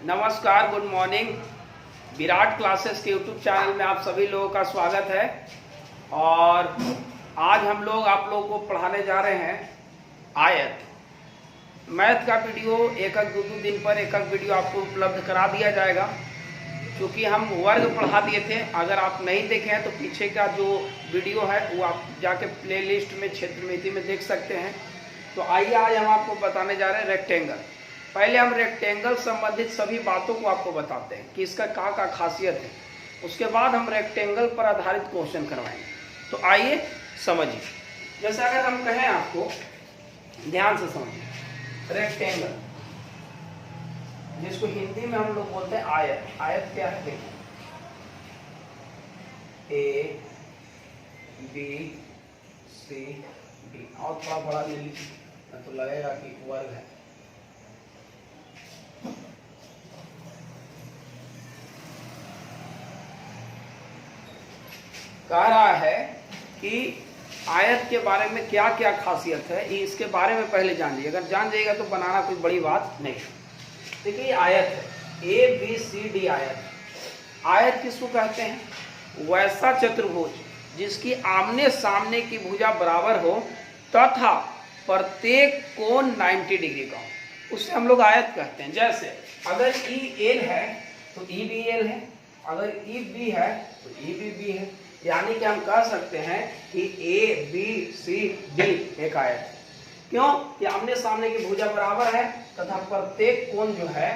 नमस्कार, good morning. Virat classes के YouTube channel में आप सभी लोगों का स्वागत है। और आज हम लोग आप लोगों को पढ़ाने जा रहे हैं आयत। मैथ का वीडियो एक दो दिन पर एक वीडियो आपको उपलब्ध करा दिया जाएगा, क्योंकि हम वर्ग पढ़ा दिए थे। अगर आप नहीं देखे हैं तो पीछे का जो वीडियो है वो आप जाके प्लेलिस्ट में क्षेत्रमिति में देख सकते हैं। तो आइए आज हम आपको बताने जा रहे हैं रेक्टेंगल। पहले हम रेक्टेंगल संबंधित सभी बातों को आपको बताते हैं कि इसका क्या खासियत है। उसके बाद हम रेक्टेंगल पर आधारित क्वेश्चन करवाएंगे। तो आइए समझिए। जैसे अगर हम कहें, आपको ध्यान से समझिए, रेक्टेंगल जिसको हिंदी में हम लोग बोलते हैं आयत। आयत क्या है? देखिए, ए बी सी डी। और थोड़ा बड़ा ले लीजिए तो लगेगा कि वर्ग है। कह रहा है कि आयत के बारे में क्या क्या खासियत है, इसके बारे में पहले जान लीजिए। अगर जान जाइएगा तो बनाना कोई बड़ी बात नहीं। देखिए, आयत है ए बी सी डी। आयत किसको कहते हैं? वैसा चतुर्भुज जिसकी आमने सामने की भुजा बराबर हो तथा प्रत्येक कोण 90 डिग्री का हो, उससे हम लोग आयत कहते हैं। जैसे अगर ई एल है तो ई बी एल है, अगर ई बी है तो ई बी बी है। यानी कि हम कह सकते हैं कि ए बी सी डी एक आयत है। क्यों? कि आमने सामने की भुजा बराबर है तथा प्रत्येक कोण जो है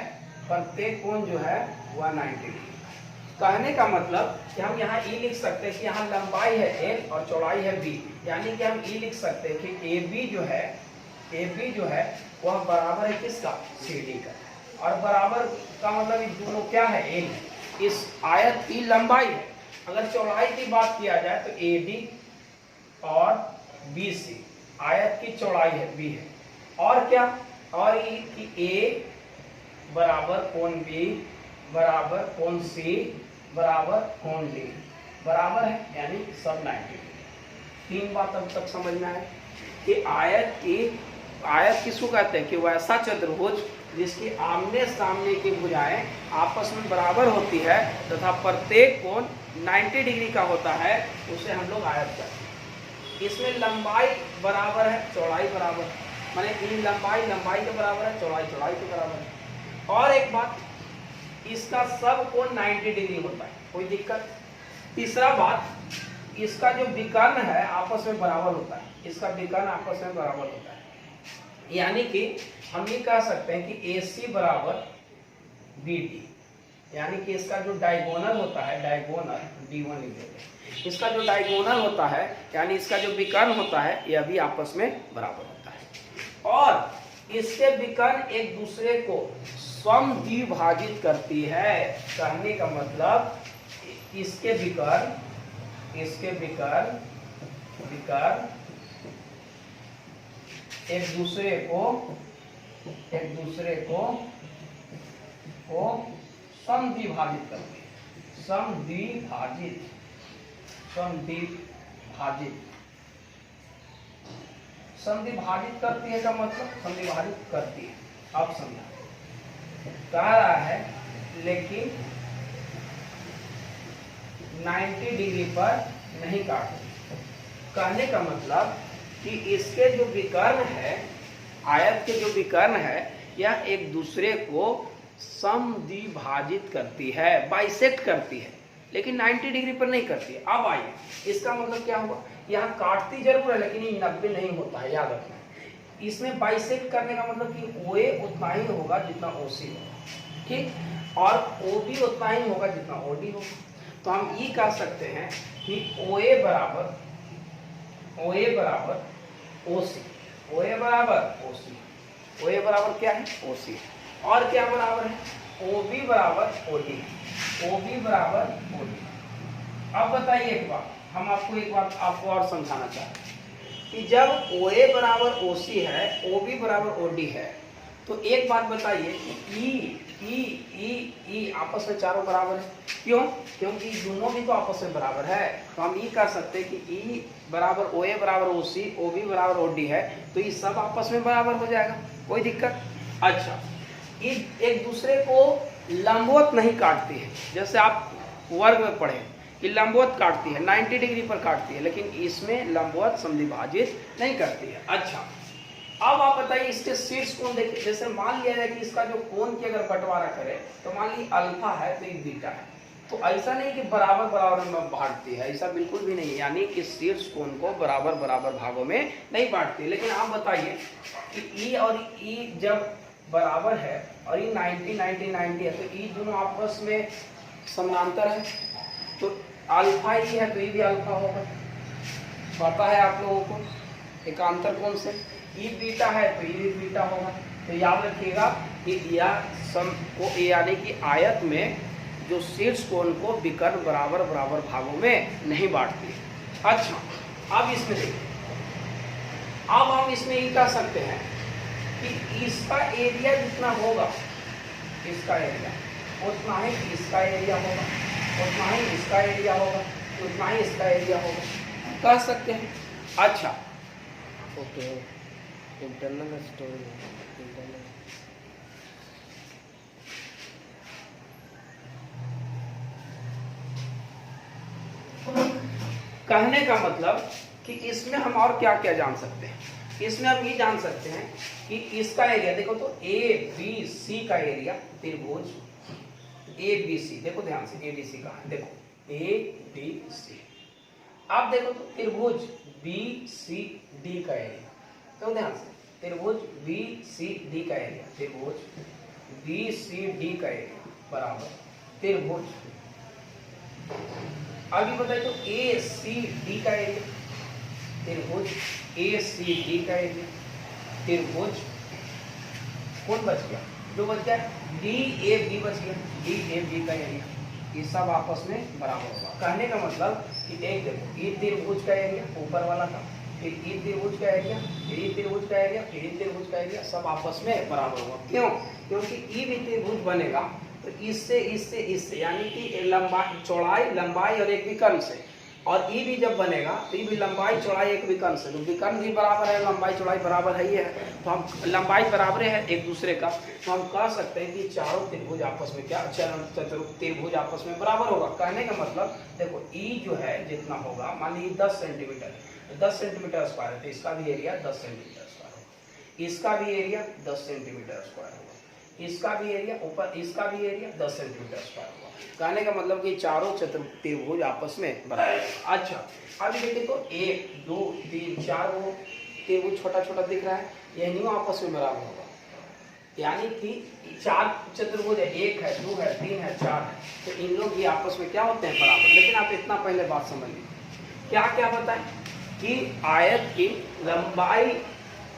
वह 90 डिग्री। कहने का मतलब कि हम यहाँ ई लिख सकते हैं कि यहाँ लंबाई है एल और चौड़ाई है बी। यानी कि हम ई लिख सकते हैं कि ए बी जो है वह बराबर है किसका? सी डी का। और बराबर का मतलब इस दोनों क्या है? एल है। इस आयत की लंबाई है। अगर चौड़ाई की बात किया जाए तो ए डी और बी सी, आयत की चौड़ाई है बी है। और क्या? और ये कि ए बराबर कोण बी बराबर कोण सी बराबर कोण डी बराबर है, यानी सब 90 डिग्री। 3 बात अब तक समझना है कि आयत किसको कहते हैं? कि वैसा चतुर्भुज जिसकी आमने सामने की भुजाएं आपस में बराबर होती है तथा प्रत्येक कोण 90 डिग्री का होता है, उसे हम लोग आयत कहते हैं। इसमें लंबाई बराबर है, चौड़ाई बराबर है। माने इन लंबाई के बराबर है, चौड़ाई के बराबर है। और एक बात, इसका सब कोण 90 डिग्री होता है, कोई दिक्कत। तीसरा बात, इसका जो विकर्ण है आपस में बराबर होता है। इसका विकर्ण आपस में बराबर होता है। यानी कि हम ये कह सकते हैं कि AC बराबर BD। यानी कि इसका जो डायगोनल होता है, डायगोनल D1 लिख देते हैं। इसका जो डायगोनल होता है यानी इसका जो विकर्ण होता है यह भी आपस में बराबर होता है। और इसके विकर्ण एक दूसरे को समद्विभाजित करती है। कहने का मतलब इसके विकर्ण एक दूसरे को समद्विभाजित करती है। समद्विभाजित करती है का मतलब समद्विभाजित करती है। अब समझा। कह रहा है लेकिन 90 डिग्री पर नहीं काटती। कहने का मतलब कि इसके जो विकर्ण है, आयत के जो विकर्ण है, यह एक दूसरे को समद्विभाजित करती है, बाइसेक्ट करती है, लेकिन 90 डिग्री पर नहीं करती है। अब आइए, इसका मतलब क्या हुआ? यहाँ काटती जरूर है लेकिन ये 90 नहीं होता है, याद रखना। इसमें बाइसेक्ट करने का मतलब कि OA उतना ही होगा जितना OC होगा, ठीक, और OB उतना ही होगा जितना OD होगा। तो हम ये कह सकते हैं कि OA बराबर OC, OA बराबर क्या है? OC। और क्या बराबर है? OB बराबर OD। अब बताइए एक बात, हम आपको एक बात और समझाना चाहते हैं कि जब OA बराबर OC है, OB बराबर OD है, तो एक बात बताइए कि ई आपस में चारों बराबर है। क्यों? क्योंकि दोनों भी तो आपस में बराबर है। तो हम ये कह सकते हैं कि ई बराबर OA बराबर OC, OB बराबर OD है, तो ये सब आपस में बराबर हो जाएगा, कोई दिक्कत। अच्छा, एक दूसरे को लंबवत नहीं काटती है। जैसे आप वर्ग में पढ़े कि लंबवत काटती है, 90 डिग्री पर काटती है, लेकिन इसमें लंबवत समद्विभाजित नहीं करती है। अच्छा, अब आप बताइए इसके शीर्ष कोण देखिए। जैसे मान लिया जाए कि इसका जो कोण की अगर बंटवारा करें तो मान ली अल्फा है तो ये बीटा है, तो ऐसा नहीं कि बराबर बराबर में बांटती है, ऐसा बिल्कुल भी नहीं। यानी कि शीर्ष कोण को बराबर बराबर भागों में नहीं बांटती। लेकिन आप बताइए कि ई और ई जब बराबर है और ये 90 90 90 है, तो ई दोनों आपस में समानांतर है, तो अल्फा ई है तो ये भी अल्फा होगा, पता है आप लोगों को एकांतर कोण से। ई बीटा है तो ये भी बीटा होगा। तो याद रखिएगा कि यह सम को यानी कि आयत में जो शीर्ष कोण को विकर्ण बराबर बराबर भागों में नहीं बांटती है। अच्छा, अब इसमें देखिए, अब हम इसमें ये कह सकते हैं कि इसका एरिया जितना होगा, इसका एरिया उतना ही इसका एरिया होगा, उतना ही इसका एरिया होगा, उतना ही इसका एरिया होगा, कह सकते हैं। अच्छा, ओके, इंटरनल स्टोरी इंटरनल। कहने का मतलब कि इसमें हम और क्या क्या जान सकते हैं। इसमें हम ये जान सकते हैं कि इसका एरिया देखो, तो ए बी सी का एरिया त्रिभुज ए बी सी, देखो ध्यान से ए बी सी कहाँ है, देखो ए बी सी। आप देखो तो त्रिभुज बी सी डी का एरिया, तो ध्यान से त्रिभुज बी सी डी का एरिया, त्रिभुज बी सी डी का एरिया बराबर त्रिभुज, अभी बताइए तो ए सी डी का एरिया, त्रिभुज ए सी डी का एरिया, त्रिभुज कौन बच गया, जो बच गया डी ए बी बच गया, डी ए बी का एरिया, ये सब आपस में बराबर होगा। कहने का मतलब कि एक देखो ये त्रिभुज का एरिया ऊपर वाला था, फिर ये त्रिभुज का एरिया, फिर ये त्रिभुज का एरिया, फिर ये त्रिभुज का एरिया, सब आपस में बराबर होगा। क्यों? क्योंकि ये भी त्रिभुज बनेगा तो इससे इससे इससे, यानी कि लंबाई चौड़ाई लंबाई और एक विकर्ण से, और ई भी जब बनेगा तो ये भी लंबाई चौड़ाई एक विकर्ण से, तो विकर्ण भी बराबर है, लंबाई चौड़ाई बराबर है, ये है, तो हम लंबाई बराबर है एक दूसरे का, तो हम कह सकते हैं कि चारों त्रिभुज आपस में क्या त्रिभुज आपस में बराबर होगा। कहने का मतलब देखो ई जो है जितना होगा, मान लीजिए 10 सेंटीमीटर, 10 सेंटीमीटर स्क्वायर है, तो इसका भी एरिया 10 सेंटीमीटर स्क्वायर होगा, इसका भी एरिया 10 सेंटीमीटर स्क्वायर होगा, इसका भी एरिया ऊपर, इसका भी एरिया 10 सेंटीमीटर स्क्वायर होगा। कहने का मतलब कि चारों त्रिभुज आपस में बराबर। अच्छा, अब देखिए तो 1 2 3 4 वो त्रिभुज छोटा छोटा दिख रहा है, ये नहीं आपस में बराबर होगा, यानी कि 4 चतुर्भुज है, 1 है 2 है 3 है 4 है, तो इन लोग भी आपस में क्या होते हैं बराबर। लेकिन आप इतना पहले बात समझ लीजिए, क्या क्या बताएं कि आयत की लंबाई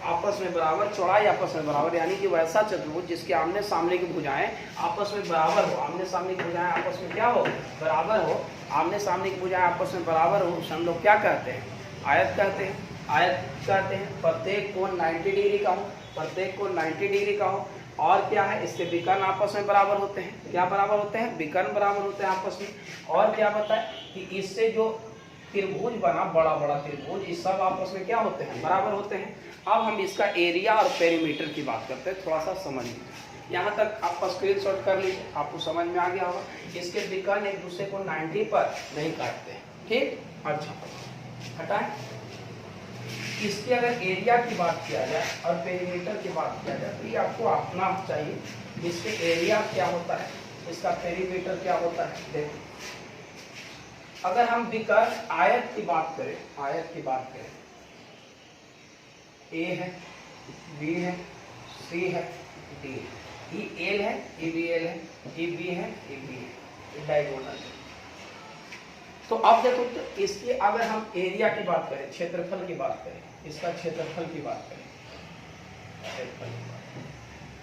आपस में बराबर, चौड़ाई आपस में बराबर, यानी कि वैसा चतुर्भुज जिसके आमने सामने की भुजाएं आपस में बराबर हो, आमने सामने की भुजाएं आपस में क्या हो, बराबर हो, आमने सामने की भुजाएं आपस में बराबर हो, उसे हम लोग क्या कहते हैं, आयत कहते हैं। आयत कहते हैं प्रत्येक कोण 90 डिग्री का हो, प्रत्येक कोण 90 डिग्री का हो, और क्या है इसके विकर्ण आपस में बराबर होते हैं, क्या बराबर होते हैं, विकर्ण बराबर होते हैं आपस में। और क्या बताए कि इससे जो त्रिभुज बना, बड़ा बड़ा त्रिभुज, इस सब आपस में क्या होते हैं, बराबर होते हैं। अब हम इसका एरिया और पेरीमीटर की बात करते हैं, थोड़ा सा समझ लीजिए। यहाँ तक आपका स्क्रीनशॉट कर लीजिए, आपको समझ में आ गया होगा। इसके विकर्ण एक दूसरे को 90 पर नहीं काटते हैं, ठीक। अच्छा, हटाएं। इसके अगर एरिया की बात किया जाए और पेरीमीटर की बात किया जाए तो ये आपको अपना चाहिए, इसके एरिया क्या होता है, इसका पेरीमीटर क्या होता है। देखो, अगर हम विकर्ण आयत की बात करें, आयत की बात करें, ए है, बी है, सी है, डी है, ये एल है, ये बी एल है, ये बी है, ये बी है, ये डायगोनल है। तो अब देखो, तो इसकी अगर हम एरिया की बात करें, क्षेत्रफल की बात करें, इसका क्षेत्रफल की बात करें, क्षेत्रफल की बात करें,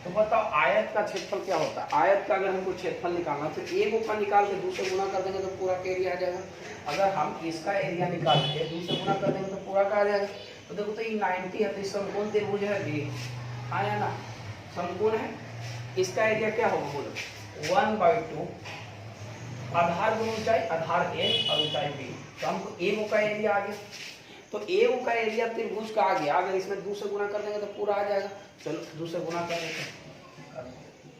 तो बताओ आयत का क्षेत्रफल क्या होता है। आयत का अगर हमको क्षेत्रफल निकालना तो एक ऊपर निकाल के दूसरे गुना कर देंगे तो पूरा का एरिया आ जाएगा। अगर हम इसका एरिया निकाल के दूसरे गुना कर देंगे तो पूरा का आ जाएगा। तो देखो, तो ये 90 है, तो इस समकोण त्रिभुज है बी, आया ना, समकोण है, इसका एरिया क्या होगा बोलो, 1/2 आधार गुण ऊंचाई, आधार ए और ऊंचाई बी, तो हमको ए का एरिया आ गया। तो ए का एरिया त्रिभुज का आ गया, अगर इसमें दूसरे गुना कर देंगे तो पूरा आ जाएगा। चलो दूसरे गुना कर देते हैं,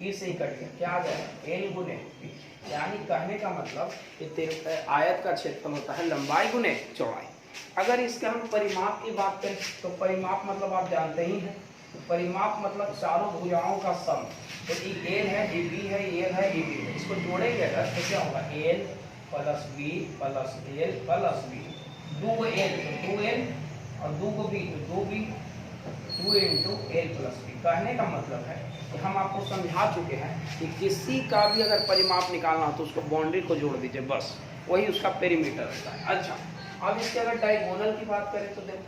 ई से ही कट गया, क्या आ जाएगा एल गुने बी। यानी कहने का मतलब कि आयत का क्षेत्रफल होता है लंबाई गुने चौड़ाई। अगर इसके हम परिमाप की बात करें तो परिमाप मतलब आप जानते ही हैं, परिमाप मतलब चारों भुजाओं का सम। तो ये एल है, ये बी है, ये एल है, ये बी है, इसको जोड़ेंगे अगर तो क्या होगा L plus B plus L plus B. 2 L तो 2 एल और 2 बी तो 2 B, 2 into L plus B. कहने का मतलब है कि हम आपको समझा चुके हैं कि किसी का भी अगर परिमाप निकालना हो तो उसको बाउंड्री को जोड़ दीजिए, बस वही उसका पेरीमीटर होता है। अच्छा, अब इसके अगर डायगोनल की बात करें तो देखो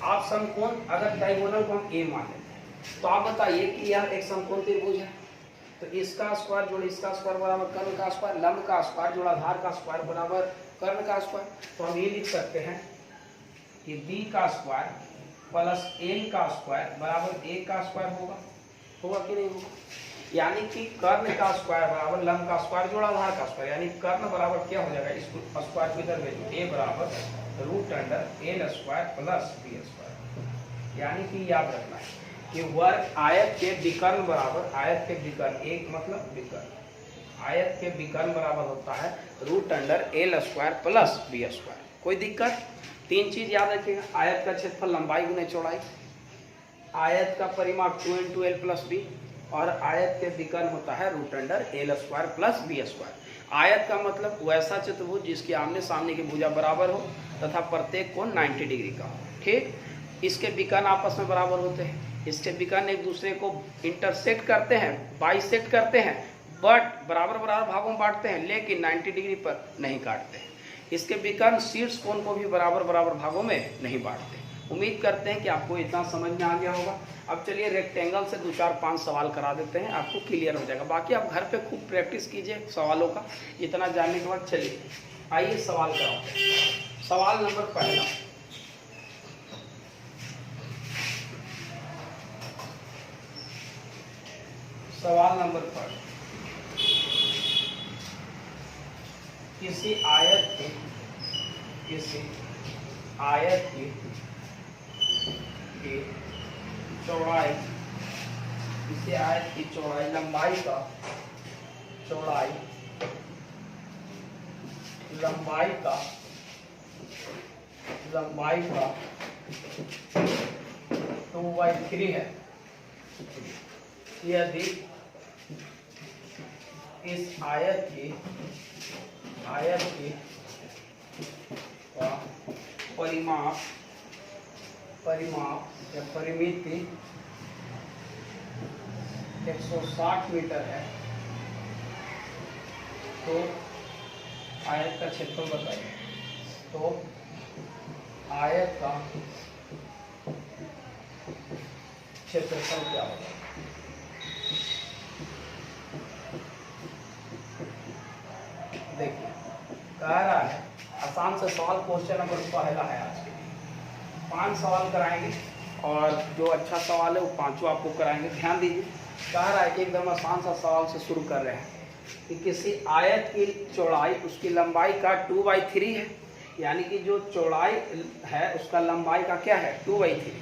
आप समकोण, अगर डायगोनल को हम ए मान लेते हैं तो आप बताइए कि यह एक समकोण त्रिभुज है, तो इसका स्क्वायर जोड़ इसका स्क्वायर बराबर कर्ण का स्क्वायर, लंब का स्क्वायर जोड़ा आधार का स्क्वायर बराबर कर्ण का स्क्वायर। तो हम ये लिख सकते हैं कि बी का स्क्वायर प्लस एल का स्क्वायर बराबर ए का स्क्वायर होगा कि नहीं होगा। यानी कि कर्ण का स्क्वायर बराबर लंब का स्क्वायर जोड़ा आधार का स्क्वायर, यानी कर्ण बराबर क्या हो जाएगा, इसको स्क्वायर को इधर भेजो, ए बराबर root under L square plus B square. यानी कि याद रखना है कि वर्ग आयत के विकर्ण बराबर, आयत के विकर्ण, एक मतलब विकर्ण, आयत के विकर्ण बराबर होता है root under L square plus B square. कोई दिक्कत? 3 चीज याद रखिएगा, आयत का क्षेत्रफल लंबाई गुने चौड़ाई, आयत का परिमाप 2 इंटू एल प्लस बी, और आयत के विकर्ण होता है root under L square plus B square. आयत का मतलब वैसा चतुर्भुज जिसके आमने सामने की भुजा बराबर हो तथा प्रत्येक कोण 90 डिग्री का हो। ठीक, इसके विकर्ण आपस में बराबर होते हैं, इसके विकर्ण एक दूसरे को इंटरसेक्ट करते हैं, बाइसेक्ट करते हैं, बट बराबर बराबर भागों में बांटते हैं, लेकिन 90 डिग्री पर नहीं काटते हैं। इसके विकर्ण शीर्ष कोण को भी बराबर बराबर भागों में नहीं बांटते। उम्मीद करते हैं कि आपको इतना समझ में आ गया होगा। अब चलिए रेक्टेंगल से 2 4 5 सवाल करा देते हैं, आपको क्लियर हो जाएगा। बाकी आप घर पे खूब प्रैक्टिस कीजिए सवालों का। इतना जानने के बाद चलिए आइए सवाल कराते हैं। सवाल नंबर पहला, सवाल नंबर 1, किसी आयत की चौड़ाई, किसी आयत की चौड़ाई लंबाई का 2/3 है। यदि इस आयत की परिमाप या परिमिति 160 मीटर है तो आयत का क्षेत्रफल बताइए। तो आयत का क्षेत्रफल क्या होगा? देखिए कह रहा है, आसान से सवाल, क्वेश्चन नंबर पहला है आज के लिए। 5 सवाल कराएंगे और जो अच्छा सवाल है वो 5 आपको कराएंगे। ध्यान दीजिए, कह रहा है कि एकदम आसान सा सवाल से शुरू कर रहे हैं कि किसी आयत की चौड़ाई उसकी लंबाई का 2/3 है, यानी कि जो चौड़ाई है उसका लंबाई का क्या है 2/3।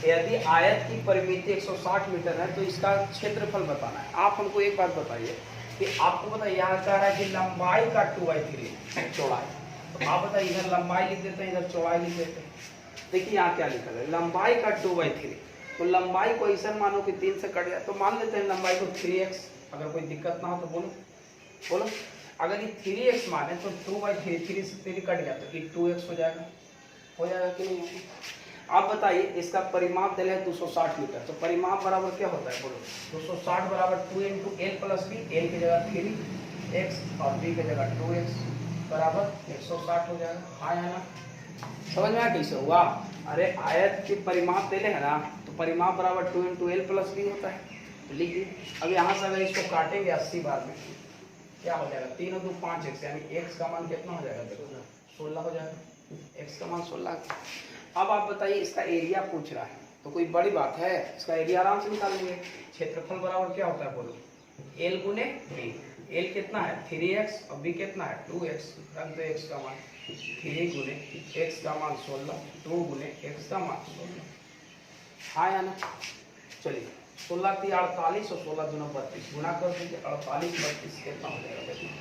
यदि आयत की परिमिति 160 मीटर है तो इसका क्षेत्रफल बताना है। आप हमको एक बात बताइए कि आपको पता है यहाँ कह रहा है कि लंबाई का 2/3 चौड़ाई, तो आप बताइए इधर लंबाई लिख देते हैं, इधर चौड़ाई लिख देते हैं। देखिए यहाँ क्या लिखा है, लंबाई का 2/3, तो लंबाई को ऐसा मानो कि 3 से कट जाए, तो मान लेते हैं लंबाई को 3x। अगर कोई दिक्कत ना हो तो बोलो। अगर ये 3x माने तो 2/3, 3 से 3 कट गया तो ये 2x हो जाएगा कि नहीं होगा? आप बताइए, इसका परिमाप दिया है 260 मीटर, तो परिमाप बराबर क्या होता है बोलो? 260 बराबर 2 into L plus B, L की जगह 3x और बी की जगह 2x बराबर 160 हो जाएगा। हाँ या ना? समझ में आया कैसे हुआ? अरे आयत की परिमाप दे है ना, तो परिमाप बराबर 2 इंटू एल प्लस बी होता है, तो लिख दिए। अब यहाँ से अगर इसको काटेंगे 80 बार में क्या हो जाएगा, 3 और 2 5x, यानी x का मान कितना हो जाएगा? देखो 16 हो जाएगा, x का मान 16। अब आप बताइए, इसका एरिया पूछ रहा है तो कोई बड़ी बात है, इसका एरिया आराम से निकाल लेंगे। क्षेत्रफल बराबर क्या होता है बोलो? एल गुने बी। एल कितना है 3x और बी कितना है 2x, रख दो x का मान 3 गुने x का मान 16, 2 गुने x का मान 16। हाँ या ना? चलिए 16 3 48 और 16 दूना 32, गुना कर दीजिए 48 32 कितना हो जाएगा देखिए,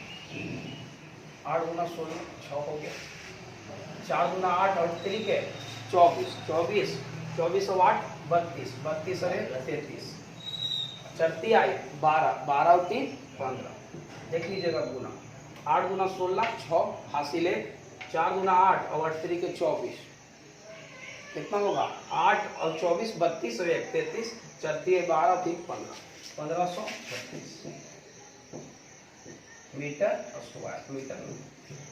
8 गुना 16 6 हो गया, 4 गुना 8 और 3 के 24 24 24 और 8 32 32 और 33, चरती आई 12 12 और 3 15, देख लीजिएगा गुना 8 गुना 16 6 हासिल 1, 4 गुना 8 और 3 के 24 कितना होगा 8 और 24 32 और 1 33, चरती है 12 3 15 1536 मीटर और स्क्वायर मीटर में।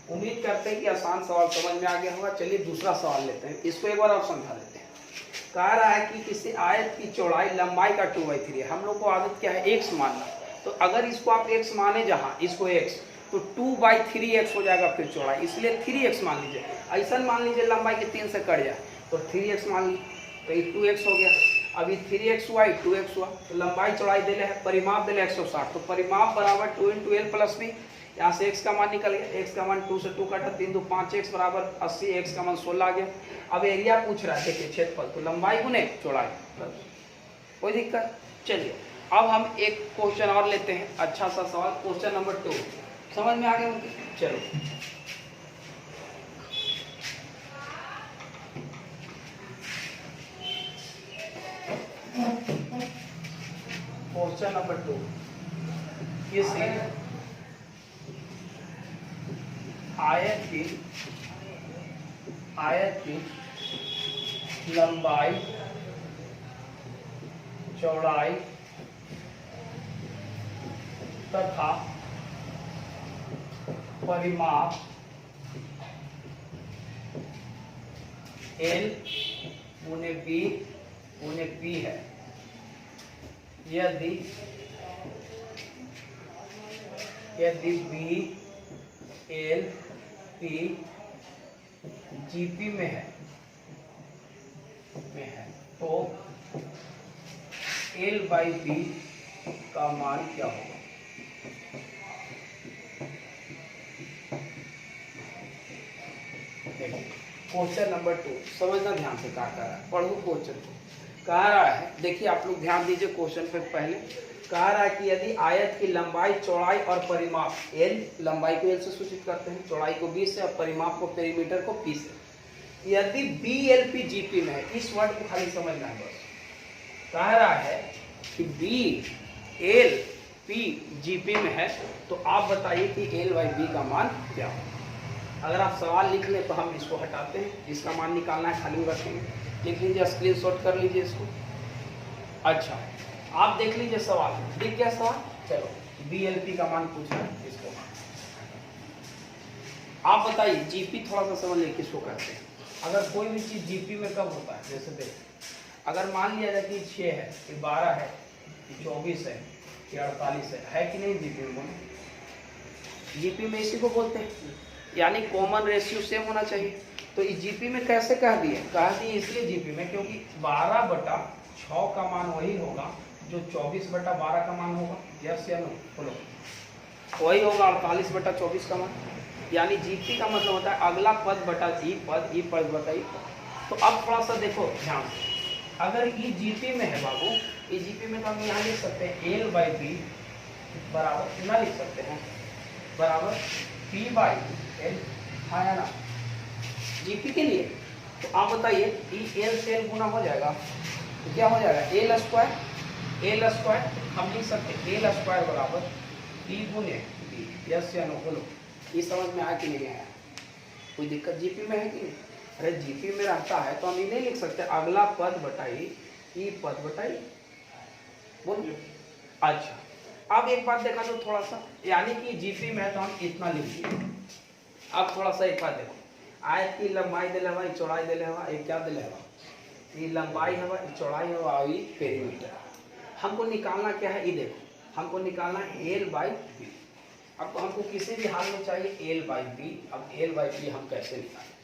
उम्मीद करते हैं कि आसान सवाल समझ में आ गया होगा। चलिए दूसरा सवाल लेते हैं, इसको एक बार और समझा देते हैं। कह रहा है कि किसी आयत की चौड़ाई लंबाई का 2/3 है। हम लोग को आदत क्या है x मानना, तो अगर इसको आप x माने जहाँ इसको x, तो 2/3x हो जाएगा फिर चौड़ाई, इसलिए 3x मान लीजिए। ऐसा मान लीजिए लंबाई के 3 से कट जाए तो 3x मान लीजिए, तो ये 2x हो गया। अभी 3x हुआ 2x हुआ, तो लंबाई चौड़ाई दिले है, परिमाप दिले 160, तो परिमाप बराबर 2 × l + b। यहाँ से x का मान निकल गया, x का मान 2 से 2 काटा 3 2 5x बराबर 80, x का मान 16 आ गया। अब एरिया पूछ रहा है, देखिए क्षेत्रफल, तो लंबाई गुने चौड़ाई, कोई दिक्कत। चलिए अब हम एक क्वेश्चन और लेते हैं, अच्छा सा सवाल, क्वेश्चन नंबर 2 समझ में आ गया मुझे। चलो क्वेश्चन नंबर 2, किसी आयत की लंबाई चौड़ाई तथा परिमाप L गुने B गुने P है। यदि B L P GP में है तो L/B का मान क्या होगा? क्वेश्चन नंबर 2 समझना ध्यान से, क्या कह रहा है, पढ़ो क्वेश्चन को। कह रहा है, देखिए आप लोग ध्यान दीजिए क्वेश्चन पे। पहले कह रहा है कि यदि आयत की लंबाई चौड़ाई और परिमाप L, लंबाई को L से सूचित करते हैं, चौड़ाई को B से और परिमाप को पेरीमीटर को P से, यदि BLP GP में है, इस वर्ड को खाली समझना है बस। कह रहा है कि BLP GP में है, तो आप बताइए कि L/B का मान क्या होगा। अगर आप सवाल लिख लें तो हम इसको हटाते हैं, इसका मान निकालना है खाली रखेंगे, लिख लीजिए, स्क्रीनशॉट कर लीजिए इसको। अच्छा आप देख लीजिए सवाल, दिख गया सवाल। चलो BLP का मान पूछना है इसको, आप बताइए। GP थोड़ा सा समझ लीजिए किसको कहते हैं। अगर कोई भी चीज GP में कब होता है, जैसे देखिए अगर मान लिया जाए कि 6 है, कि 12 है, कि 24 है, कि 48 है कि नहीं GP में? GP में इसी को बोलते हैं, यानी कॉमन रेशियो सेम होना चाहिए। तो इस GP में कैसे कह दिए इसलिए GP में, क्योंकि 12/6 का मान वही होगा जो 24/12 का मान होगा। यस या नो बोलो, वही होगा 48/24 का मान। यानी GP का मतलब होता है अगला पद बटा ई पद, ई पद बटा ई पद। तो अब थोड़ा सा देखो ध्यान से, अगर ई GP में है बाबू, ई GP में तो हम यहाँ लिख सकते हैं L/B बराबर, कितना लिख सकते हैं, बराबर P/L, हाँ या ना, GP के लिए। तो आप बताइए ई L से L गुना हो जाएगा तो क्या हो जाएगा, L स्क्वायर हम लिख सकते हैं L स्क्वायर बराबर P गुने B। यस या नो बोलो, ये समझ में आया कि नहीं आया? कोई दिक्कत GP में है कि नहीं? अरे GP में रहता है तो हम ये नहीं लिख सकते अगला पद बटाई ई पद बटाई, बोलिए। अच्छा अब एक बात देखा तो थोड़ा सा, यानी कि GP में है तो हम इतना लिख दिए। अब थोड़ा सा एक बात देखो, आयत की लंबाई दिले हवा, चौड़ाई दिले हवा, ये क्या दिले हवा, ये लंबाई हवा, चौड़ाई हवा और ये पेरीमीटर। हमको निकालना क्या है, ये देखो हमको निकालना है L/B। अब तो हमको किसी भी हाल में चाहिए L/B। अब L/B हम कैसे निकालें?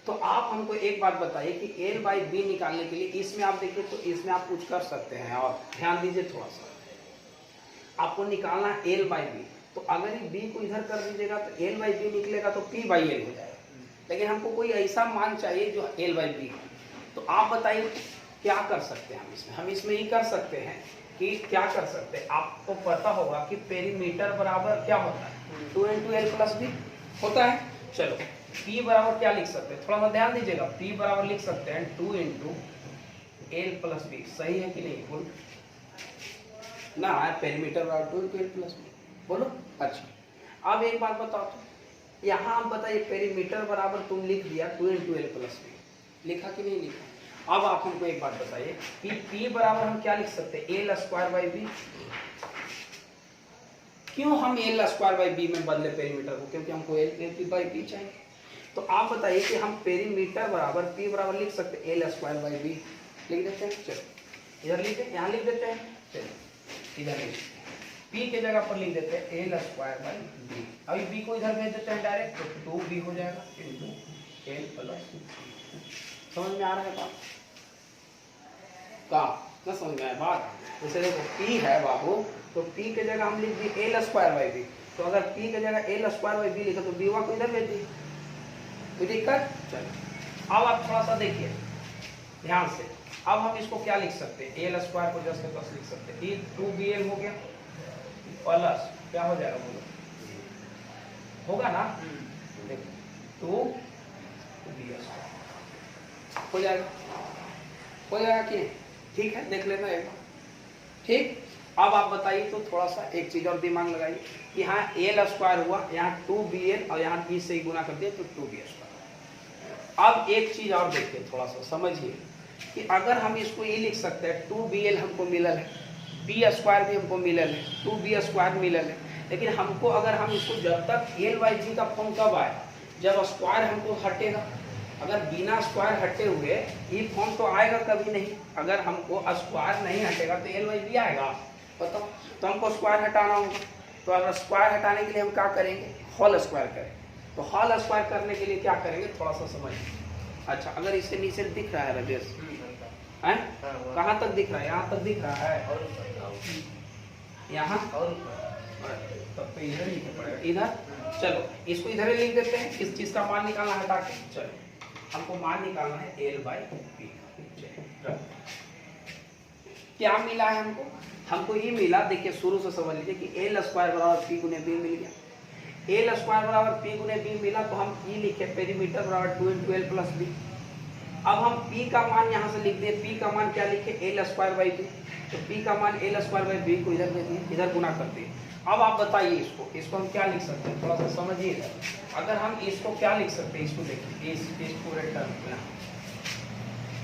तो आप हमको एक बात बताइए कि L/B निकालने के लिए इसमें आप देखिए, तो इसमें आप कुछ कर सकते हैं, और ध्यान दीजिए थोड़ा सा, आपको निकालना है L/B। तो अगर ये B को इधर कर दीजिएगा तो L/B निकलेगा, तो P/L हो जाएगा। लेकिन हमको कोई ऐसा मान चाहिए जो L/B हो। तो आप बताइए क्या कर सकते हैं हम इसमें ही कर सकते हैं कि क्या कर सकते हैं, आपको पता होगा कि पेरीमीटर बराबर क्या होता है 2 इंटू एल प्लस बी होता है। चलो P बराबर क्या लिख सकते हैं, थोड़ा सा ध्यान दीजिएगा, P बराबर लिख सकते हैं 2 इंटू एल प्लस बी। सही है कि नहीं, बोल ना, पेरीमीटर बराबर 2 इंटू एल प्लस बी, बोलो। अच्छा अब एक बात बताओ, तो यहाँ आप बताइए पेरीमीटर बराबर तुम लिख दिया 2 इंटू एल प्लस बी, लिखा कि नहीं लिखा। अब आप हमको एक बात बताइए, P बराबर हम क्या लिख सकते हैं, एल स्क्वायर बाई बी। क्यों हम एल स्क्वायर बाई बी में बदले पेरीमीटर को, क्योंकि हमको एल बाई बी चाहिए। तो आप बताइए कि हम पेरीमीटर बराबर P बराबर लिख सकते हैं एल स्क्वायर बाई बी, लिख देते हैं। चलो इधर लिख देते, यहाँ लिख देते हैं, चलो इधर लिख देते हैं, P के जगह पर लिख देते हैं एल स्क्वायर बाई बी। अभी B को इधर भेज देते हैं डायरेक्ट, तो 2B हो जाएगा इंटू एल प्लस। समझ में आ रहा है बात का, ना समझ में आया बात। जैसे देखो P है बाबू, तो P के जगह हम लिख दिए एल स्क्वायर बाई बी, तो अगर P के जगह एल स्क्वायर बाई बी लिखा तो B को इधर भेज दिए, कोई दिक्कत। चलो अब आप थोड़ा सा देखिए ध्यान से, अब हम इसको क्या लिख सकते हैं, एल स्क्वायर को जस्ट प्लस लिख सकते हैं, ये 2BL हो गया प्लस क्या हो जाएगा बोलो, होगा ना, देखो 2BL हो जाएगा, हो जाएगा कि ठीक है, देख लेना एक बार। ठीक, अब आप बताइए तो थोड़ा सा एक चीज और दिमाग लगाइए, यहाँ एल स्क्वायर हुआ, यहाँ 2BL और यहाँ बी से ही गुना कर दिया तो 2B स्क्वायर। अब एक चीज और देखिए, थोड़ा सा समझिए कि अगर हम इसको ये लिख सकते हैं 2BL हमको मिलल है, बी स्क्वायर भी हमको मिलल है, 2B स्क्वायर मिलल है, लेकिन हमको अगर हम इसको जब तक एल बाई जी का फॉर्म कब आए, जब स्क्वायर हमको हटेगा, अगर बिना स्क्वायर हटे हुए ये फॉर्म तो आएगा कभी नहीं। अगर हमको स्क्वायर नहीं हटेगा तो एल बाई बी आएगा, बताओ। तो हमको स्क्वायर हटाना होगा, तो अगर स्क्वायर हटाने के लिए हम क्या करेंगे, होल स्क्वायर करें। तो होल स्क्वायर करने के लिए क्या करेंगे, थोड़ा सा समझिए। अच्छा अगर इससे नीचे दिख रहा है राजेश, हैं कहाँ तक दिख रहा है, यहाँ तक दिख रहा है, यहाँ तब तो इधर लिखना पड़ेगा, इधर। चलो इसको इधर ही लिख देते हैं, किस चीज का मान निकालना हटा के, चलो हमको मान निकालना है एल बाई बी। क्या मिला है हमको, हमको ये मिला, देखिए शुरू से समझ लीजिए कि एल स्क्वायर बराबर पी गुने बी मिल गया। एल स्क्वायर बराबर पी गुने बी मिला तो हम ये लिखे पेरीमीटर बराबर 2 इंटू एल प्लस बी। अब हम P का मान यहाँ से लिख दिए, P का मान क्या लिखे, एल स्क्वायर बाई बी, तो P का मान एल स्क्वायर बाई बी को इधर भेज दिए, इधर गुना कर दिए। अब आप बताइए इसको हम क्या लिख सकते हैं, थोड़ा सा समझिए। अगर हम इसको क्या लिख सकते हैं, इसको देखिए इस पूरे टर्म में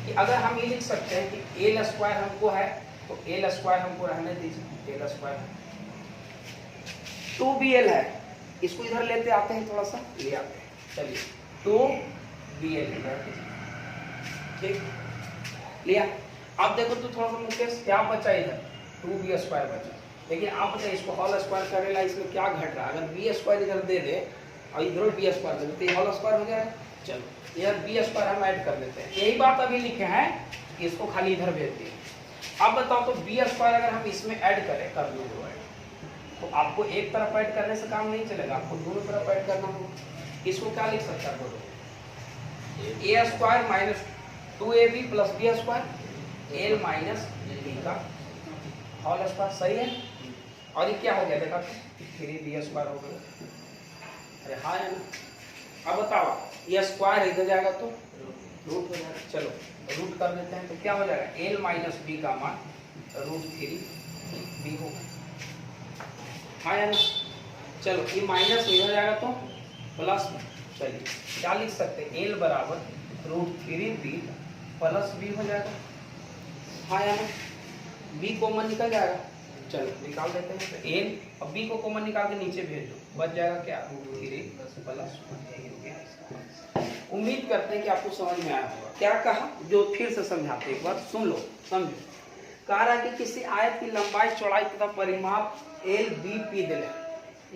कि अगर हम ये लिख सकते हैं कि एल स्क्वायर हमको है, तो एल स्क्वायर हमको रहने दीजिए, एल स्क्वायर 2BL है, इसको इधर लेते आते हैं, थोड़ा सा ले आते हैं, चलिए 2BL ठीक लिया। अब देखो तो थोड़ा सा मुकेश क्या बचा, इधर 2B स्क्वायर बचा, लेकिन आप बताइए इसको होल स्क्वायर करेला, इसमें क्या घट रहा है, अगर B स्क्वायर इधर दे दे और इधर B स्क्वायर दे दे तो ये होल स्क्वायर हो जाएगा। चलो इधर B स्क्वायर हम ऐड कर देते हैं, यही बात अभी लिखे हैं, इसको खाली इधर भेज दिए। अब बताओ तो B स्क्वायर अगर हम इसमें ऐड करें, कर लो ऐड, तो आपको एक तरफ ऐड करने से काम नहीं चलेगा, आपको दोनों तरफ ऐड करना होगा। इसको क्या लिख सकता है बोलो, A square minus 2AB plus B square L minus B का होल स्क्वायर, सही है। और ये क्या हो गया देखा, 3B स्क्वायर हो गया, अरे हाँ है ना। अब बताओ ये स्क्वायर इधर जाएगा तो रूट हो जाएगा, चलो रूट कर देते हैं, तो क्या हो जाएगा, एल माइनस बी का मान √3B होगा, हाँ है ना। चलो ये माइनस इधर जाएगा तो प्लस में, चलिए क्या लिख सकते हैं, एल बराबर √3B प्लस बी हो जाएगा, हाँ या ना। बी कॉमन निकल जाएगा, चलो निकाल देते हैं, तो एल और बी को कॉमन निकाल के नीचे भेज दो, बच जाएगा क्या, √3 प्लस। उम्मीद करते हैं कि आपको समझ में आया होगा। क्या कहा, जो फिर से समझाते एक बार सुन लो, समझो। कह रहा है कि किसी आयत की लंबाई चौड़ाई तथा परिमाप एल बी पी दिले,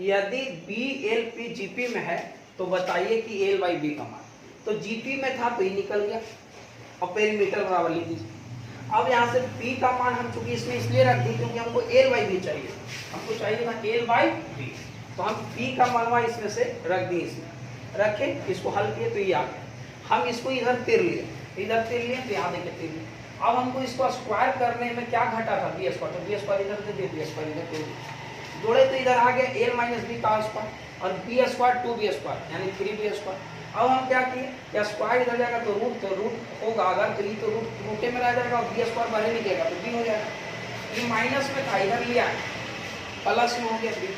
यदि बी एल पी जीपी में है तो बताइए कि एल बाई बी का मान, तो जीपी में था तो ये निकल गया और पेरीमीटर बराबर लिख दीजिए। अब यहाँ से P का मान हम चूंकि इसमें इसलिए रख दी क्योंकि हमको L बाई बी चाहिए, हमको चाहिए था L बाई बी, तो हम P का मानवा इसमें से रख दिए, इसमें रखे, इसको हल किए तो ये आ गया। हम इसको इधर तिर लिए, इधर तिर लिए तो यहाँ देखिए तिर लिए, अब हमको इसको स्क्वायर करने में क्या घटा था, बी स्क्वायर, तो बी स्क्वायर इधर दे दिए, बी स्क्वायर इधर दे दिए, जोड़े तो इधर आ गया a माइनस बी का स्क्वायर और बी स्क्वायर 2b स्क्वायर यानी 3b स्क्वायर। अब हम क्या किए, क्या स्क्वायर इधर जाएगा तो रूट होगा, अगर तो तो रूटे में रह जाएगा और बी स्क्वायर बाहर निकलेगा तो बी हो जाएगा। ये माइनस में था इधर लिया प्लस में हो गया बी,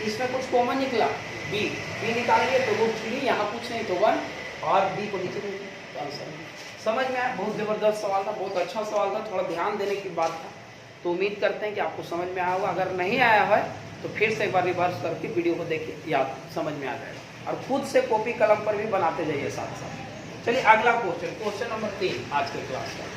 इसमें कुछ कॉमन निकला बी, बी निकालिए तो √3, यहाँ कुछ नहीं तो 1 और बी को नीचे दे दिया, आंसर समझ में आया। बहुत ज़बरदस्त सवाल था, बहुत अच्छा सवाल था, थोड़ा ध्यान देने की बात था। तो उम्मीद करते हैं कि आपको समझ में आया होगा, अगर नहीं आया है तो फिर से एक बार रिवर्स करके वीडियो को देखिए, याद समझ में आ जाएगा और खुद से कॉपी कलम पर भी बनाते जाइए साथ साथ। चलिए अगला क्वेश्चन नंबर 3 आज के क्लास का।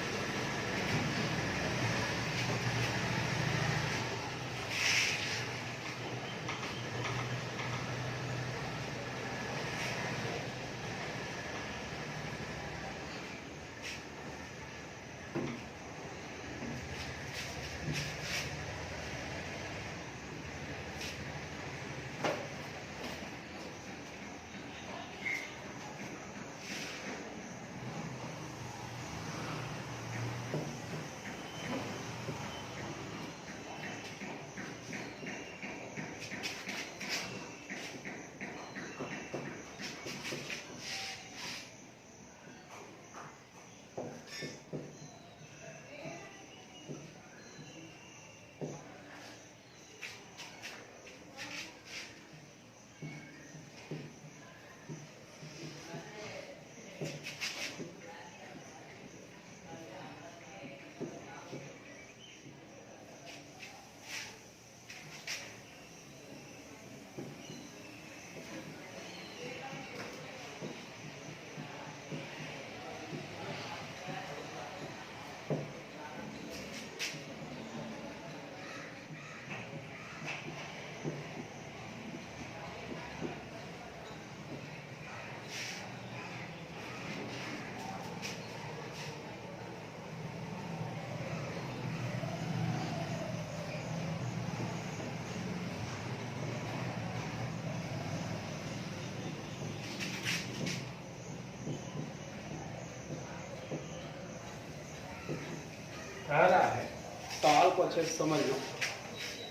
कह रहा है सवाल को अच्छे से समझ लो,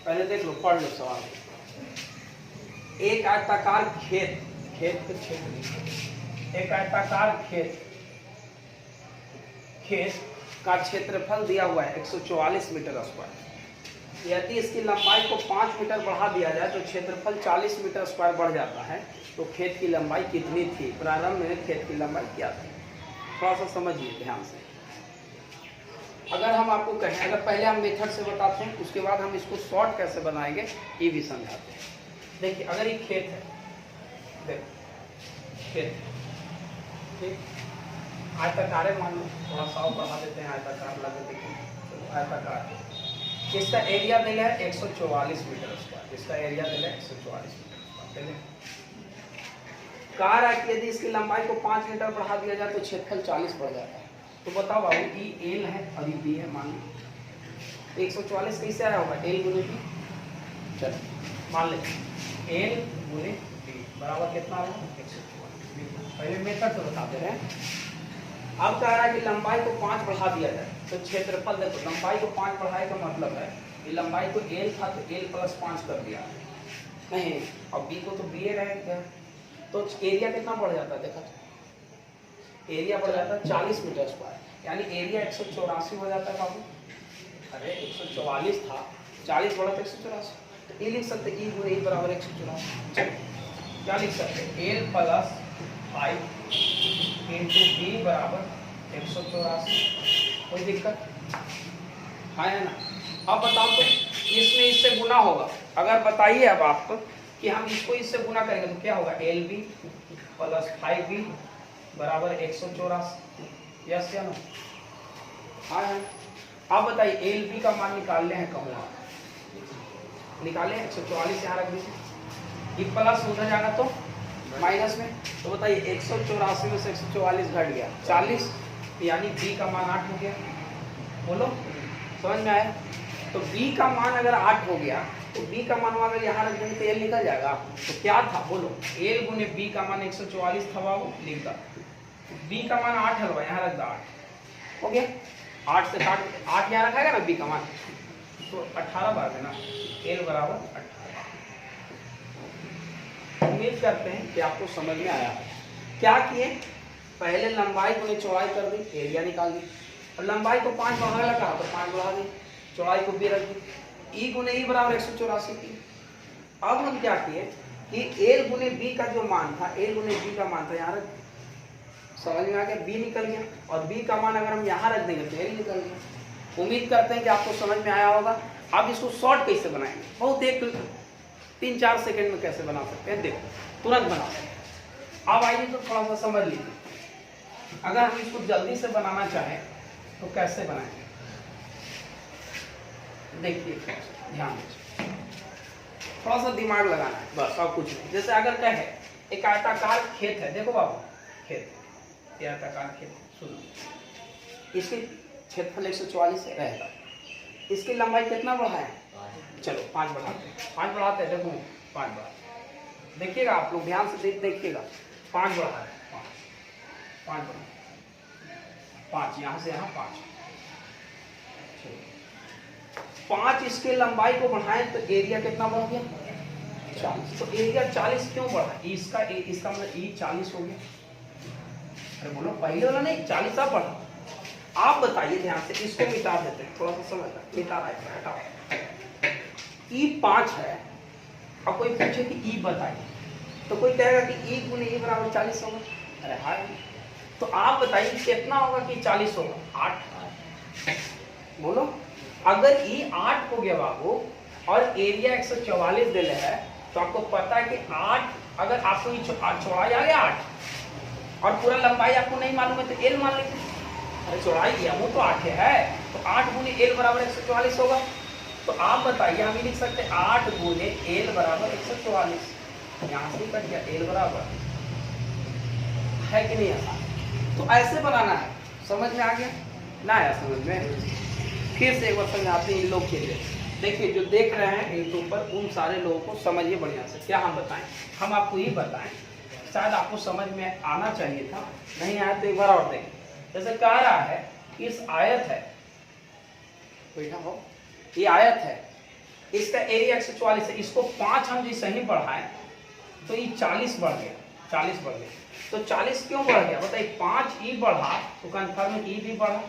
पहले देख लो, पढ़ लो सवाल। एक आयताकार खेत के क्षेत्र, एक आयताकार खेत का क्षेत्रफल दिया हुआ है 144 मीटर स्क्वायर। यदि इसकी लंबाई को 5 मीटर बढ़ा दिया जाए तो क्षेत्रफल 40 मीटर स्क्वायर बढ़ जाता है, तो खेत की लंबाई कितनी थी? प्रारंभ में खेत की लंबाई क्या थी? थोड़ा सा समझिए ध्यान से। अगर हम आपको कहें, अगर पहले हम मेथड से बताते हैं उसके बाद हम इसको शॉर्ट कैसे बनाएंगे ये भी समझाते हैं। देखिए अगर ये खेत है, देखो खेत ठीक, आयताकार है, मान लो थोड़ा सा बढ़ा देते हैं, आयताकार लगे, देखिए आयताकार, इसका एरिया दिया है 144 मीटर स्क्वायर, इसका एरिया दिया है 144 मीटर स्क्वायर। कार है कि यदि इसकी लंबाई को 5 मीटर बढ़ा दिया जाए तो क्षेत्रफल 40 बढ़ जाता है। तो बताओ बाबू, ये एल है और ये बी है, मान लो 144 कैसे आया होगा? एल गुने बी, चलो मान लेते एल गुने बी बराबर कितना होगा? 144। पहले मेथड तो बताते हैं। अब कह रहा है कि लंबाई को 5 बढ़ा दिया जाए तो क्षेत्रफल, देखो लंबाई को 5 बढ़ाए का मतलब है कि लंबाई को एल था तो एल प्लस 5 कर दिया नहीं, और बी को तो बी रहेगा, तो एरिया कितना बढ़ जाता है? देखा एरिया बढ़ जाता है 40 मीटर स्क्वायर, यानी एरिया 184 हो जाता है बाबू। अरे 144 था, 40 बढ़ा तो 184, तो ये लिख सकते ई गुणे ई बराबर 184। क्या लिख सकते? एल प्लस 5 इंटू बी बराबर 184। कोई दिक्कत है ना? अब बताओ तो इसमें इससे गुना होगा, अगर बताइए अब आपको कि हम इसको इससे गुना करेंगे तो क्या होगा? एल बी प्लस 5b बराबर 184, यस या नो? हाँ है। अब बताइए एल बी का मान निकालने हैं, कहूँगा निकाले 144 यहाँ रख दीजिए, ये प्लस उधर जाएगा तो माइनस में, तो बताइए 184 में से 144 घट गया 40, यानी बी का मान 8 हो गया। बोलो समझ में आया? तो बी का मान अगर 8 हो गया तो बी का मान अगर यहाँ रख देंगे तो एल निकल जाएगा। तो क्या था बोलो? एल गुने बी का मान 144 था बाबू, लिख दा। बी का मान 8 है, यहाँ रख दा 8 हो गया। 8 से 8 यहाँ रखा ना बी का मान, तो 18 बार देना, एल बराबर 18। उम्मीद करते हैं कि आपको समझ में आया। क्या किए, पहले लंबाई को चौड़ाई कर दी, एरिया निकाल दी, और लंबाई को 5 बढ़ाने लगा तो 5 बढ़ा दी, चौड़ाई को बी रख दी, ई गुने ई बराबर 184 की। अब हम क्या किए कि एल गुने बी का जो मान था, एल गुने बी का मान था यहाँ रख, समझ में आ गया, बी निकल गया, और बी का मान अगर हम यहाँ रख देंगे तो एल निकल गया। उम्मीद करते हैं कि आपको समझ में आया होगा। अब इसको शॉर्ट कैसे बनाएंगे, बहुत एक 3-4 सेकंड में कैसे बना सकते हैं, देखो तुरंत बना सकते हैं। अब आइए तो थोड़ा सा समझ लीजिए, अगर हम इसको जल्दी से बनाना चाहें तो कैसे बनाएंगे, देखिए ध्यान दीजिए, थोड़ा सा दिमाग लगाना है बस, और कुछ नहीं। जैसे अगर कहे एक आयताकार खेत है, देखो बाबू खेत, ये आयताकार खेत, सुनो, इसकी क्षेत्रफल 144 रहेगा, इसकी लंबाई कितना बढ़ाए, चलो 5 बढ़ाते हैं, 5 बढ़ाते हैं, देखो 5 बढ़ाते, देखिएगा आप लोग ध्यान से देखिएगा, 5 बढ़ा रहे हैं, 5 बढ़ा, 5 यहाँ से यहाँ 5, 5 इसके लंबाई को बढ़ाएं तो एरिया कितना बढ़ गया, 40। तो एरिया 40 क्यों बढ़ा, इसका मतलब ई 40 हो गया, अरे बोलो पहले वाला नहीं 40 अब बढ़ा। आप बताइए ध्यान से, इसको मिटा देते हैं, थोड़ा सा समझ मिटा रहा है, हटाओ, ई 5 है, अब कोई पूछे कि ई बताइए तो कोई कहेगा कि ई गुने ई बराबर 40 होगा, अरे हाँ, तो आप बताइए कितना होगा कि 40 होगा, 8, बोलो, अगर ई 8 हो गया बाबू और एरिया 144 दे है, तो आपको पता है कि 8, अगर आपको ये चौड़ाई आ गया 8 और पूरा लंबाई आपको नहीं मालूम है तो एल मान लीजिए, अरे चौड़ाई दिया वो तो 8 है, तो 8 गुने एल बराबर 144 होगा। तो आप बताइए, हम ये लिख सकते हैं 8 गुने एल बराबर 144, यहाँ से कट गया, एल बराबर है कि नहीं आसान, तो ऐसे बनाना है, समझ में आ गया ना, आया समझ में, फिर से एक बार समझाते हैं इन लोग के लिए। देखिए जो देख रहे हैं यूट्यूब पर, उन सारे लोगों को समझिए बढ़िया से, क्या हम बताएं, हम आपको ये बताएं, शायद आपको समझ में आना चाहिए था, नहीं आया तो एक बार और देखें। जैसे कह रहा है इस आयत है, बैठा हो, ये आयत है, इसका एरिया 144 है, इसको 5 हम जैसे ही बढ़ाएं तो ये 40 बढ़ गया, 40 बढ़ गया, तो 40 क्यों बढ़ गया बताइए, 5 ई बढ़ा तो कन्फर्म ई भी बढ़ा,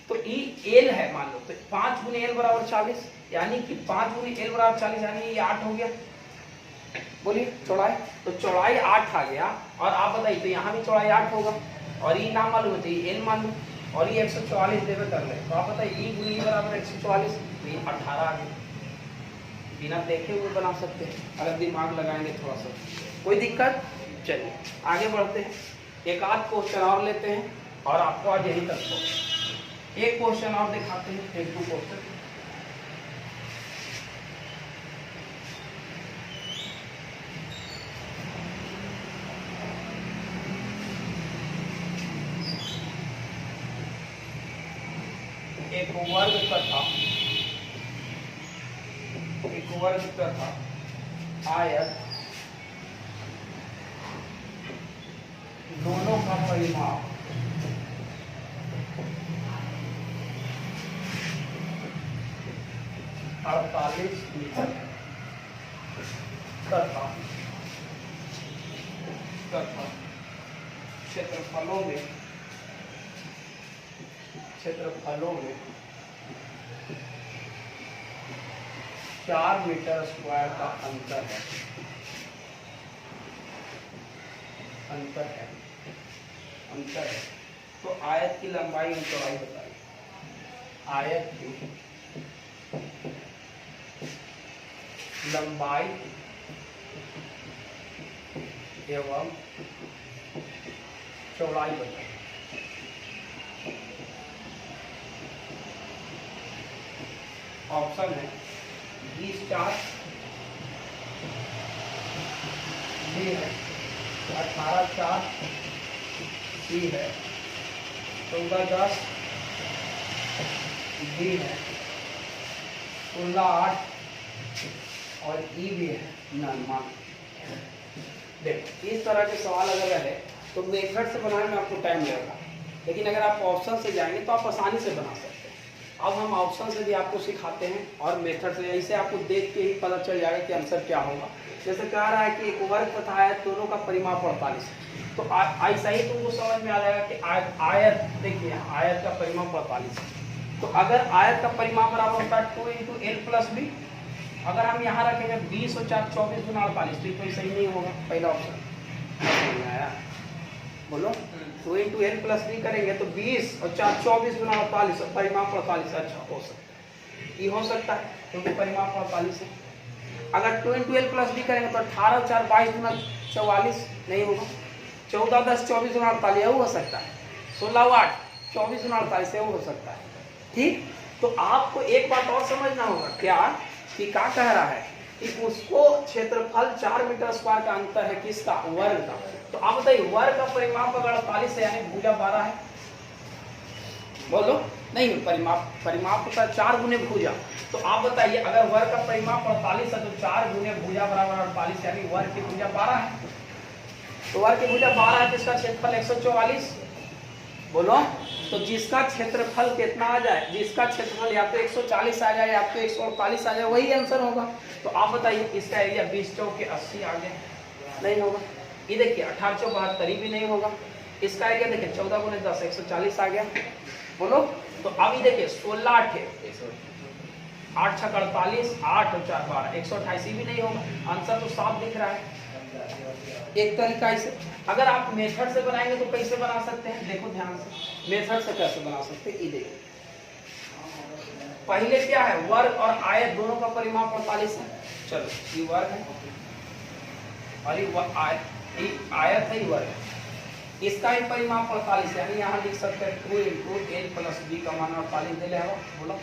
तो ई एल है मान लो, तो 5 गुने एल बराबर 40, यानी कि 5 गुने एल बराबर 40, यानी ये 8 हो गया, बोलिए चौड़ाई, तो चौड़ाई 8 आ गया, और आप बताइए तो यहाँ भी चौड़ाई 8 होगा, और ये नाम मालूम है तो ये एल मान लो, और ये 144 देवे कर ले, तो आप बताइए ई गुने ई बराबर 144, तो ये 18 आ गया, बिना देखे हुए बना सकते हैं, अगर दिमाग लगाएंगे थोड़ा सा, कोई दिक्कत। चलिए आगे बढ़ते हैं, एक आध क्वेश्चन और लेते हैं और आपको आज यही तक हो, एक क्वेश्चन और दिखाते हैं, 1-2 क्वेश्चन। एक वर्ग तथा आयत दोनों का परिमाप 48 मीटर तथा क्षेत्रफलों में 4 मीटर स्क्वायर का अंतर है, तो आयत की लंबाई और चौड़ाई बताइए, आयत की लंबाई एवं चौड़ाई बताइए। ऑप्शन है 20 4 बी है, 18 4 सी है, 14 10 बी है, 16 8 और ई भी है, मान। देखो इस तरह के सवाल अगर रहे तो मेथड से बनाने में आपको टाइम लगेगा, लेकिन अगर आप ऑप्शन से जाएंगे तो आप आसानी से बना सकते हैं। अब हम ऑप्शन से भी आपको सिखाते हैं और मेथड से, ऐसे आपको देख के ही पता चल जाएगा कि आंसर क्या होगा। जैसे कह रहा है कि एक वर्ग तथा आयत दोनों का परिमाप 48, तो ऐसा ही तुमको समझ में आ जाएगा कि आयत, देखिए आयत का परिमाप 48 है। तो अगर आयत का परिमाप बराबर होता है 2 × l + b, अगर हम यहाँ रखेंगे 20 और 4 24 × 48, तो ये सही नहीं होगा। पहला ऑप्शन आया, बोलो 2 × l + b करेंगे तो 20 और 4 24 × 48 और परिमाप 48। अच्छा हो सकता है, ये हो सकता है क्योंकि परिमाप 48 है। अगर 2 × l + b करेंगे तो 18 और 4 22 × 44 नहीं होगा। 14 10 24 × 48 वो हो सकता है। 16 और 8 24 × 48 वो हो सकता है। ठीक, तो आपको एक बात और समझना होगा, क्या कि क्या कह रहा है कि उसको क्षेत्रफल 4 मीटर स्क्वायर का अंतर है, किसका, वर्ग का। तो आप बताइए वर्ग का परिमाप अगर 48 है यानी भुजा 12 है, बोलो नहीं, परिमाप होता है 4 गुने भुजा। तो आप बताइए अगर वर्ग का परिमाप 48 है तो 4 गुने भुजा बराबर 48 यानी वर्ग की भुजा 12 है। तो वर्ग की भुजा 12 है तो इसका क्षेत्रफल 144, बोलो। तो जिसका क्षेत्रफल कितना आ जाए, जिसका क्षेत्रफल या तो 140 आ जाए या तो 148 आ जाए, वही आंसर होगा। तो आप बताइए इसका एरिया 20 चौके 80 आ गया, नहीं होगा। ये देखिए 18 चौक 72 भी नहीं होगा। इसका एरिया देखिए 14 × 10 140 आ गया, बोलो। तो अब ये देखिए 16 8 है 8 6 48 8 और 4 12 188 भी नहीं होगा। आंसर तो साफ दिख रहा है। एक तरीका से अगर आप मेथड से बनाएंगे तो कैसे बना सकते हैं, देखो ध्यान से मेथड से कैसे बना सकते हैं। ये देखिए पहले क्या है, वर्ग और आयत दोनों का परिमाप 48 है। चलो ये वर्ग है और ये आयत है, ये वर्ग है। इसका ही परिमाप 48 है, यानी यहाँ लिख सकते हैं 2 × l + b का मान 48 दिले है, बोलो।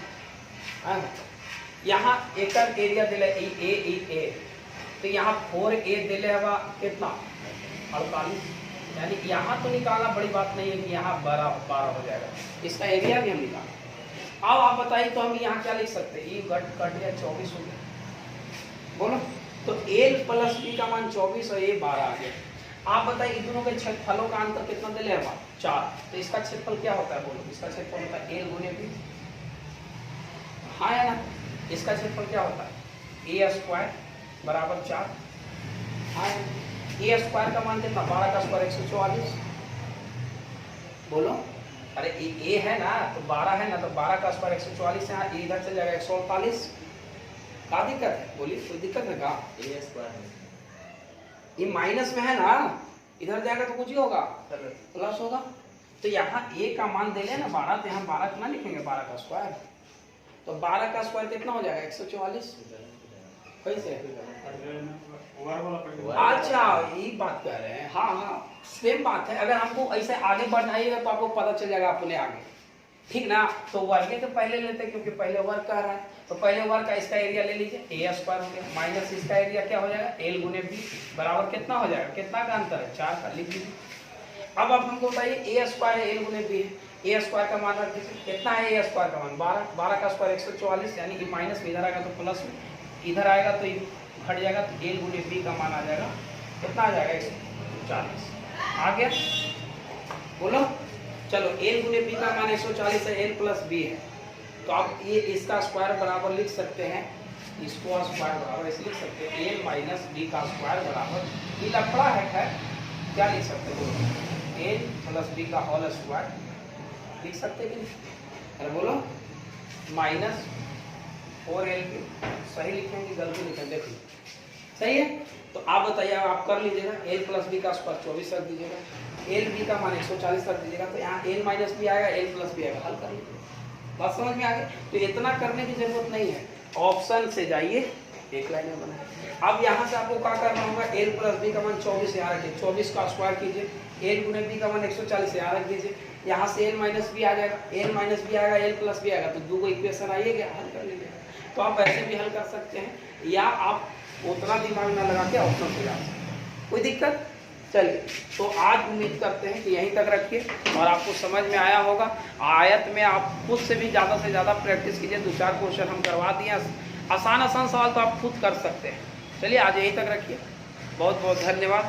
यहाँ एकड़ एरिया दिले ए, तो यहाँ 4a दिले है कितना, 48, यानी यहाँ तो निकालना बड़ी बात नहीं है कि यहाँ 12 हो जाएगा। इसका एरिया भी हम निकालना। अब आप बताइए तो हम यहाँ क्या लिख सकते हैं, ये कट गया 24 हो गया, बोलो। तो l + b का मान 24 और ये 12 आ गया। आप बताइए दोनों के क्षेत्रफलों का अंतर कितना दिले है, 4। तो इसका क्षेत्रफल क्या होता है, बोलो। इसका क्षेत्रफल होता है a × b, हाँ या ना। इसका क्षेत्रफल क्या होता है, a² बराबर 4, हाँ। a² का मान कितना, 12 का स्क्वायर 144, बोलो। अरे a है ना तो 12 है ना, तो 12 का स्क्वायर 144 है, इधर चल जाएगा 148। क्या दिक्कत है, बोलिए, कोई दिक्कत है क्या? ये माइनस में है ना, इधर जाएगा तो कुछ ही होगा, प्लस होगा। तो यहाँ a का मान दे लेना 12, तो यहाँ 12 कितना लिखेंगे, 12 का स्क्वायर। तो 12 का स्क्वायर कितना हो जाएगा, 144। कैसे, अच्छा यही बात कह रहे हैं, हाँ सेम बात है। अगर हमको ऐसे आगे बढ़ाइएगा तो आपको पता चल जाएगा अपने आगे, ठीक ना। तो वर्ग के पहले लेते हैं क्योंकि पहले वर्ग कह रहा है, तो पहले वर्ग का इसका एरिया ले लीजिए, a² हो गया माइनस इसका एरिया क्या हो जाएगा, l × b बराबर कितना हो जाएगा, कितना का अंतर है, 4 का, लिख लीजिए। अब आप हमको बताइए a² है, l × b है, a² का मान रख दीजिए, कितना है a² का मान, 12 का स्क्वायर 144, यानी कि माइनस में इधर आएगा तो प्लस में, इधर आएगा तो घट जाएगा, तो l × b का मान आ जाएगा, कितना आ जाएगा, 140 आ गया, बोलो। चलो l × b का मान 140 है, l + b है, तो आप ये इसका स्क्वायर बराबर लिख सकते हैं, इसको स्क्वायर बराबर ऐसे लिख सकते हैं, a - b का स्क्वायर बराबर, ये लफड़ा है, खैर क्या लिख सकते हैं, a + b का होल स्क्वायर लिख सकते हैं कि, अरे बोलो, -4lb, सही लिखेंगे गलती लिखेंगे, देखिए सही है। तो आप बताइए, आप कर लीजिएगा, l + b का स्क्वायर 24 रख दीजिएगा, l b का मान 140 रख दीजिएगा, तो यहाँ l - b आएगा, l + b आएगा, हल कर लीजिए। बात समझ में आ गई। तो इतना करने की जरूरत नहीं है, ऑप्शन से जाइए, एक लाइन में बनाए। अब यहाँ से आपको क्या करना होगा, l + b का मान 24 यहाँ रखिए, 24 का स्क्वायर कीजिए, l × b का मान 140 यहाँ रख दीजिए, यहाँ से l - b आ जाएगा, l - b आएगा, l + b आएगा, तो दो को इक्वेशन आइएगा, हल कर लीजिए। तो आप ऐसे भी हल कर सकते हैं, या आप उतना दिमाग ना लगा के ऑप्शन से जा सकते हैं, कोई दिक्कत। चलिए, तो आज उम्मीद करते हैं कि यहीं तक रखिए और आपको समझ में आया होगा। आयत में आप खुद से भी ज़्यादा से ज़्यादा प्रैक्टिस कीजिए, 2-4 क्वेश्चन हम करवा दिए, आसान सवाल तो आप खुद कर सकते हैं। चलिए आज यहीं तक रखिए, बहुत बहुत धन्यवाद।